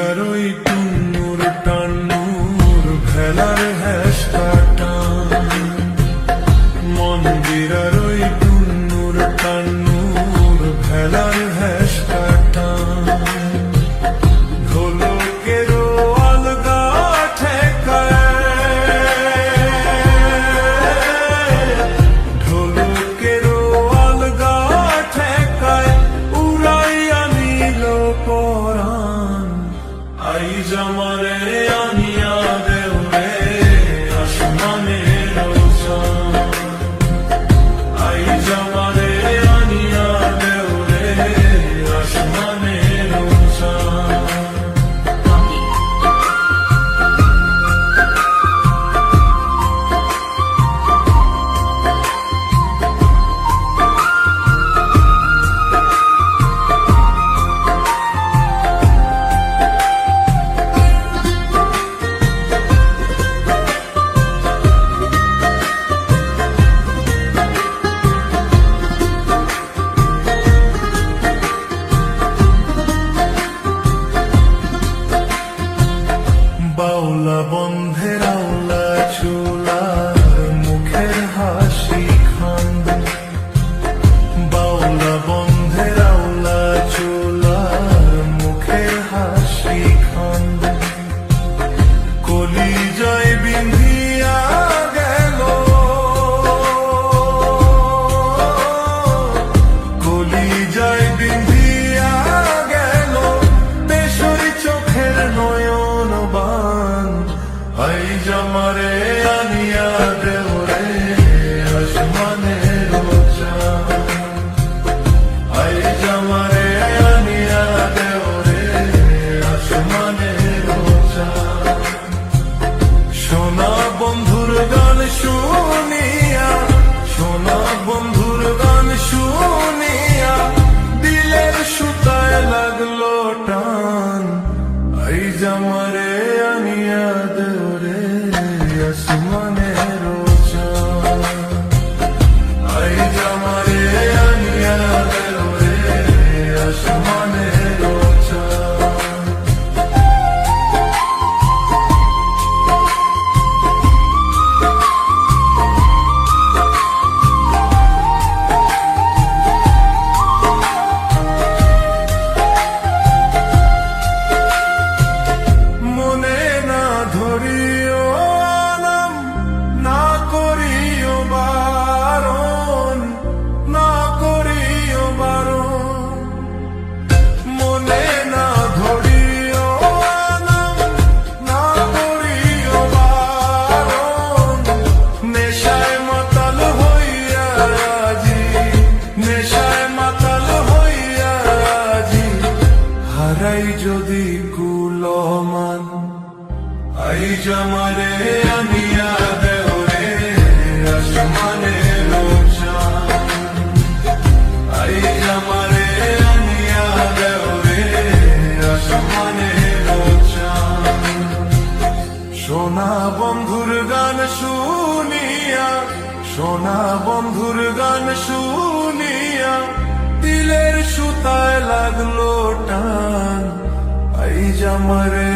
মন্দিরার ওই টুন্নুর টান্নুর ভেলার হেসটা টান, মন্দিরার ওই টুন্নুর টান্নুর ভেলার হেসটা টান, ঢোলকেরও আলগা ঠেকায়, ঢোলকেরও আলগা ঠেকায় উড়াইয়া নিল পরাণ। আই জামারে আনিয়া দেও রে আসমানের চাঁদ, আই জামারে আনিয়া দেও রে আসমানের চাঁদ। বাউলা বন্ধের আওলা চুলার মুখের হাসি খান, বাউলা বন্ধের আওলা চুলার মুখের হাসি খান, কলিজায় বিন্ধিয়া গেল, কলিজায় বিন্ধিয়া গেল দেশই চোখের নয়ন বান। আই জামারে আনিয়া দেও রে আসমানের চাঁদ, আই জামারে আনিয়া দেও রে আসমানের চাঁদ। সোনা বন্ধুর গান শুনিয়া, সোনা বন্ধুর গান শুনিয়া দিলের সুতায় লাগলো টান। আই জামারে আনিয়া দেও রে আসমানের চাঁদ, আই জামারে আনিয়া দেও রে আসমানের চাঁদ। মনে না ধরিও নাম, না করিও বারণ, না করিও বারণ, মনে না ধরিও নাম, না করিও বারণ। নেশায় মাতাল হইয়া আজি, নেশায় মাতাল হইয়া আজি হারাই যদি কুলমান। আই জামারে আনিয়া দেও রে আসমানের চাঁদ, আই জামারে আনিয়া দেও রে আসমানের চাঁদ। সোনা বন্ধুর গান শুনিয়া, সোনা বন্ধুর গান শুনিয়া দিলের সুতায় লাগলো টান। আই জামারে